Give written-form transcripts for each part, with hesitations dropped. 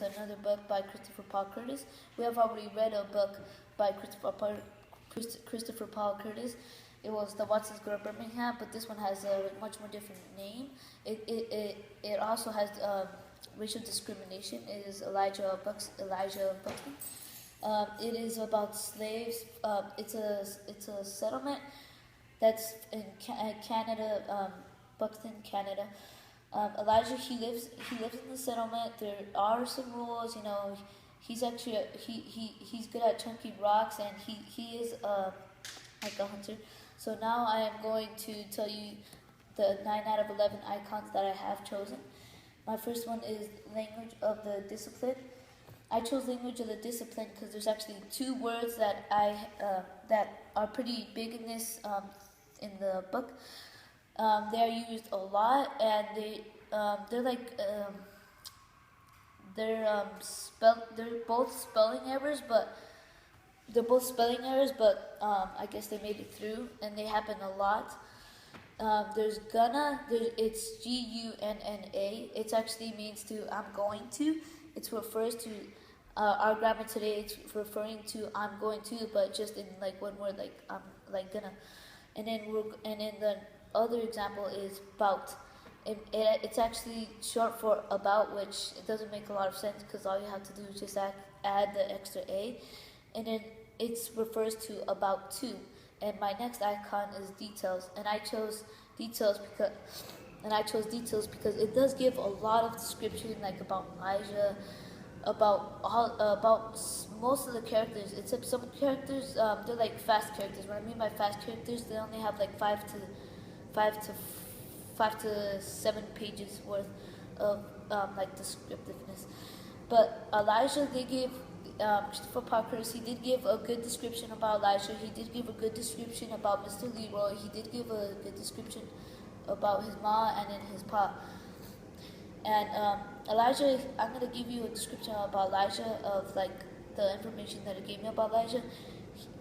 another book by Christopher Paul Curtis. We have already read a book by Christopher Paul Curtis. It was The Watsons Go to Birmingham, but this one has a much more different name. It also has racial discrimination. It is Elijah Buxton. It is about slaves. It's a settlement that's in Canada, Buxton, Canada. Elijah, he lives in the settlement. There are some rules, you know. He's actually he's good at chunky rocks, and he is like a hunter. So now I am going to tell you the 9 out of 11 icons that I have chosen. My first one is language of the discipline. I chose language of the discipline because there's actually 2 words that that are pretty big in this in the book. They are used a lot, and they're both spelling errors, but I guess they made it through, and they happen a lot. There's gonna. It's Gunna. It actually means to I'm going to. It refers to our grammar today. It's referring to I'm going to, but just in like one word, like gonna. And then the other example is bout. It's actually short for about, which it doesn't make a lot of sense because all you have to do is just add the extra a, and then it refers to about to. And my next icon is details, and I chose details because it does give a lot of description, like about Elijah, about most of the characters, except some characters. They're like fast characters. What I mean by fast characters, they only have like 5 to 7 pages worth of like descriptiveness. But Elijah, they gave Christopher Paul Curtis, he did give a good description about Elijah. He did give a good description about Mr. Leroy. He did give a good description about his ma and then his pa. And Elijah, I'm going to give you a description about Elijah of like the information that it gave me about Elijah.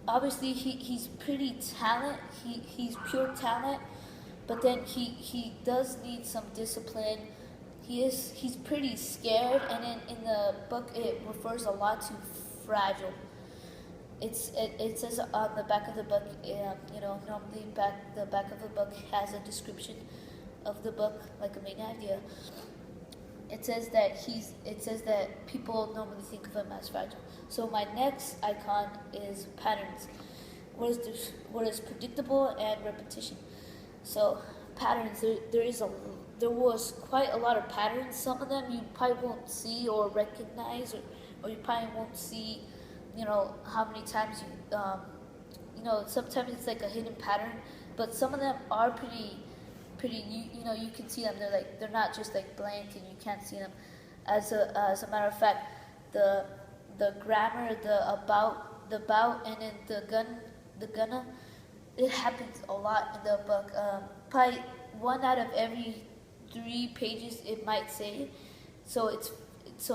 Obviously, he's pretty talent. He's pure talent, but then he does need some discipline. He's pretty scared, and then in the book it refers a lot to fragile. It says on the back of the book, normally the back of the book has a description of the book, like a main idea. It says that people normally think of him as fragile. So my next icon is patterns. What is predictable and repetition? So patterns, there was quite a lot of patterns. Some of them you probably won't see or recognize, or you probably won't see, how many times sometimes it's like a hidden pattern, but some of them are pretty, you can see them. They're not just like blank and you can't see them. As a matter of fact, the grammar, the about, and then the gonna, it happens a lot in the book. Probably 1 out of every 3 pages it might say, so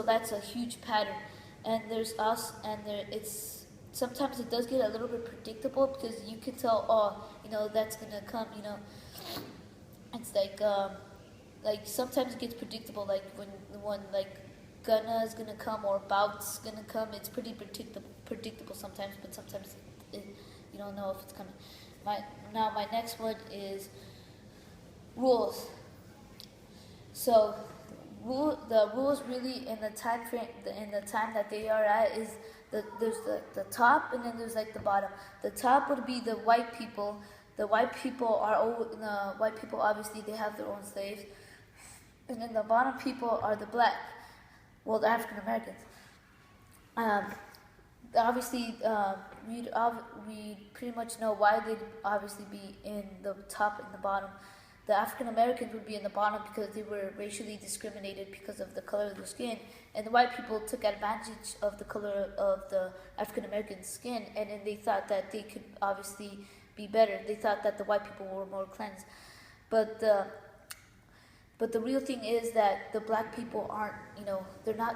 that's a huge pattern. And it's sometimes it does get a little bit predictable because you can tell, that's gonna come. It's like sometimes it gets predictable, like when like gonna is gonna come or about's gonna come. It's pretty predictable sometimes, but sometimes you don't know if it's coming. My next one is rules. So the rules really in the time frame, in the time that they are at, is there's the top, and then there's like the bottom. The top would be the white people. The white people obviously they have their own slaves, and then the bottom people are the black, the African Americans. Obviously, we pretty much know why they'd obviously be in the top and the bottom. The African Americans would be in the bottom because they were racially discriminated because of the color of their skin, and the white people took advantage of the color of the African American skin, and then they thought that they could obviously be better. They thought that the white people were more cleansed, but the real thing is that the black people aren't. They're not.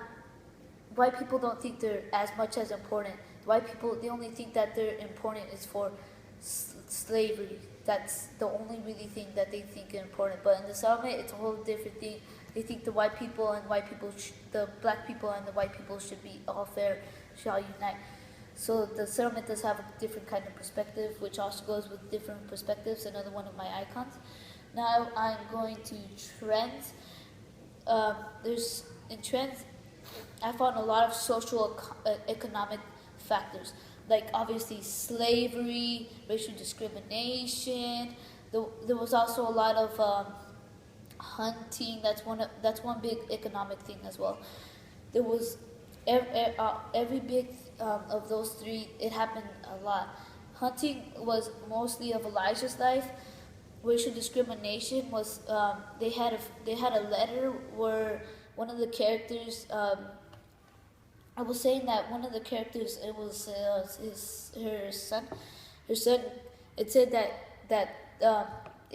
White people don't think they're as much as important. The white people, they only think that they're important is for slavery. That's the only really thing that they think is important. But in the settlement, it's a whole different thing. they think the white people and the black people and the white people should be all fair, should all unite. So the settlement does have a different kind of perspective, which also goes with different perspectives. Another one of my icons. Now I'm going to trends. In trends, I found a lot of social economic factors, like obviously slavery, racial discrimination. There was also a lot of hunting. That's one big economic thing as well. There was every big of those three. It happened a lot. Hunting was mostly of Elijah's life. Racial discrimination was they had a letter where one of the characters. I was saying that one of the characters, it was her son. Her son. It said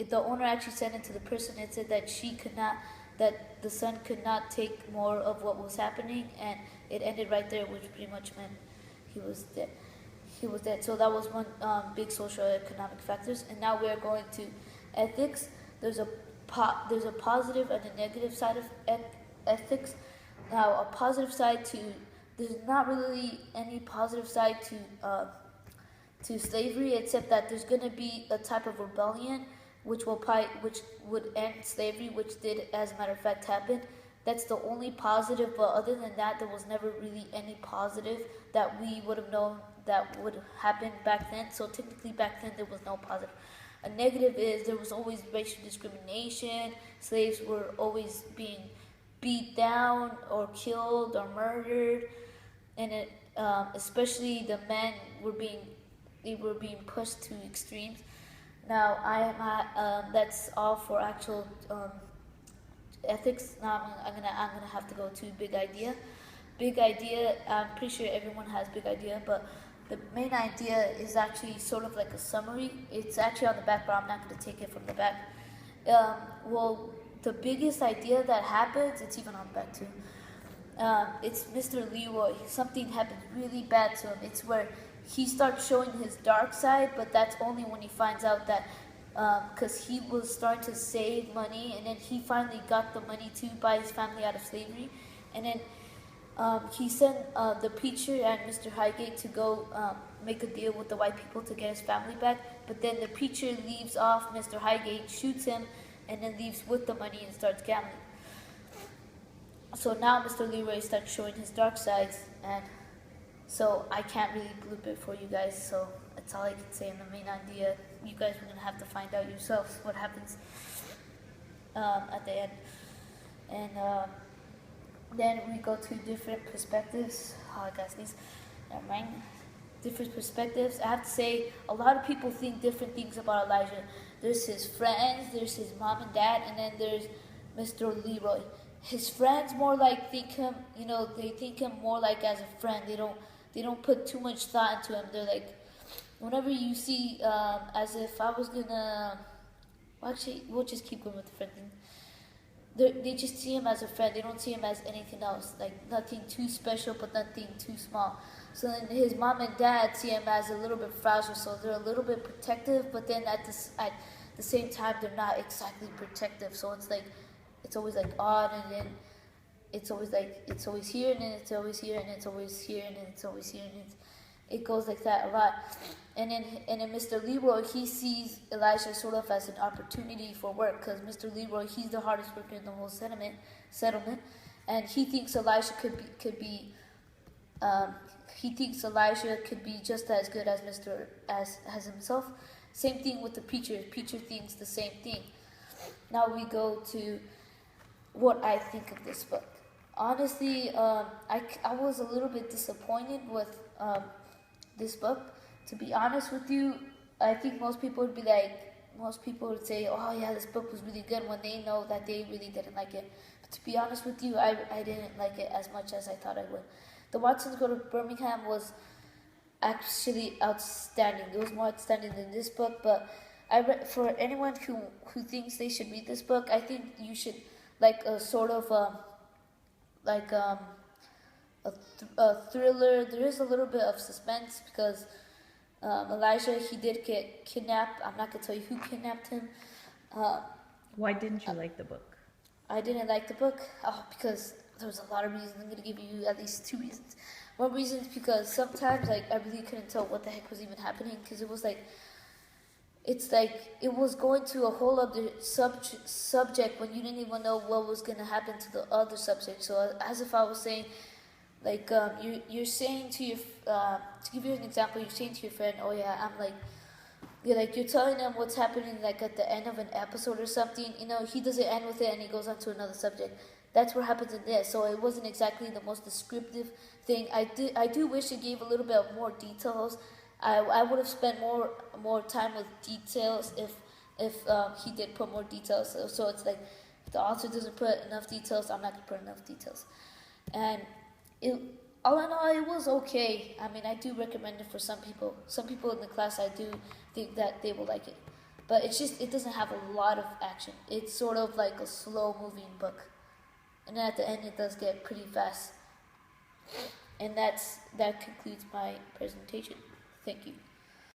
the owner actually sent it to the person. It said that the son could not take more of what was happening, and it ended right there, which pretty much meant he was dead. He was dead. So that was one big social economic factors. And now we are going to ethics. There's a positive and a negative side of ethics. Now, a positive side there's not really any positive side to slavery, except that there's going to be a type of rebellion which would end slavery, which did, as a matter of fact, happen. That's the only positive, but other than that, there was never really any positive that we would have known that would happen back then. So technically back then there was no positive. A negative is there was always racial discrimination. Slaves were always being beat down or killed or murdered, and especially the men were being pushed to extremes. Now that's all for actual ethics. Now I'm gonna have to go to big idea. Big idea. I'm pretty sure everyone has big idea, but the main idea is actually sort of like a summary. It's actually on the back, but I'm not going to take it from the back. Well, the biggest idea that happens, it's even on the back too. It's Mr. Leroy. Something happens really bad to him. It's where he starts showing his dark side, but that's only when he finds out that because he was starting to save money, and then he finally got the money to buy his family out of slavery, and then he sent the preacher and Mr. Highgate to go make a deal with the white people to get his family back. But then the preacher leaves off Mr. Highgate, shoots him, and then leaves with the money and starts gambling. So now Mr. Leroy starts showing his dark sides, and so I can't really bloop it for you guys. So that's all I can say in the main idea. You guys are gonna have to find out yourselves what happens at the end, and. Then we go to different perspectives. Oh, I got these. Never mind. Different perspectives. I have to say, a lot of people think different things about Elijah. There's his friends, there's his mom and dad, and then there's Mr. Leroy. His friends more like think him, they think him more like as a friend. They don't put too much thought into him. They're like, whenever you see, as if I was gonna, well, actually, we'll just keep going with the friend thing. They just see him as a friend. They don't see him as anything else, like nothing too special, but nothing too small. So then his mom and dad see him as a little bit fragile, so they're a little bit protective, but then at the same time, they're not exactly protective. So it's like, it's always like odd, and then it's always like, it's always here, and then it's always here, and it's always here, and then it's always here, and it goes like that a lot. And then Mr. Leroy, he sees Elijah sort of as an opportunity for work, because Mr. Leroy, he's the hardest worker in the whole settlement, and he thinks Elijah could be just as good as as himself. Same thing with the preacher. Preacher thinks the same thing. Now we go to what I think of this book. Honestly, I was a little bit disappointed with this book. To be honest with you, I think most people would say, oh yeah, this book was really good, when they know that they really didn't like it. But to be honest with you, I didn't like it as much as I thought I would. The Watsons Go to Birmingham was actually outstanding. It was more outstanding than this book, but for anyone who thinks they should read this book, I think you should like a sort of a thriller. There is a little bit of suspense because Elijah, he did get kidnapped. I'm not going to tell you who kidnapped him. Why didn't you like the book? I didn't like the book because there was a lot of reasons. I'm gonna give you at least 2 reasons. One reason is because sometimes like I really couldn't tell what the heck was even happening because it was like it's like it was going to a whole other subject when you didn't even know what was gonna happen to the other subject. So as if I was saying like you're saying to your to give you an example, you're saying to your friend, oh yeah, I'm like you're telling them what's happening like at the end of an episode or something. He doesn't end with it and he goes on to another subject. That's what happens in this. So it wasn't exactly the most descriptive thing. I do wish it gave a little bit more details. I would have spent more time with details if he did put more details. So it's like if the author doesn't put enough details, I'm not gonna put enough details. And it, all in all, it was okay. I mean, I do recommend it for some people. Some people in the class, I do think that they will like it. But it doesn't have a lot of action. It's sort of like a slow-moving book. And then at the end, it does get pretty fast. And that concludes my presentation. Thank you.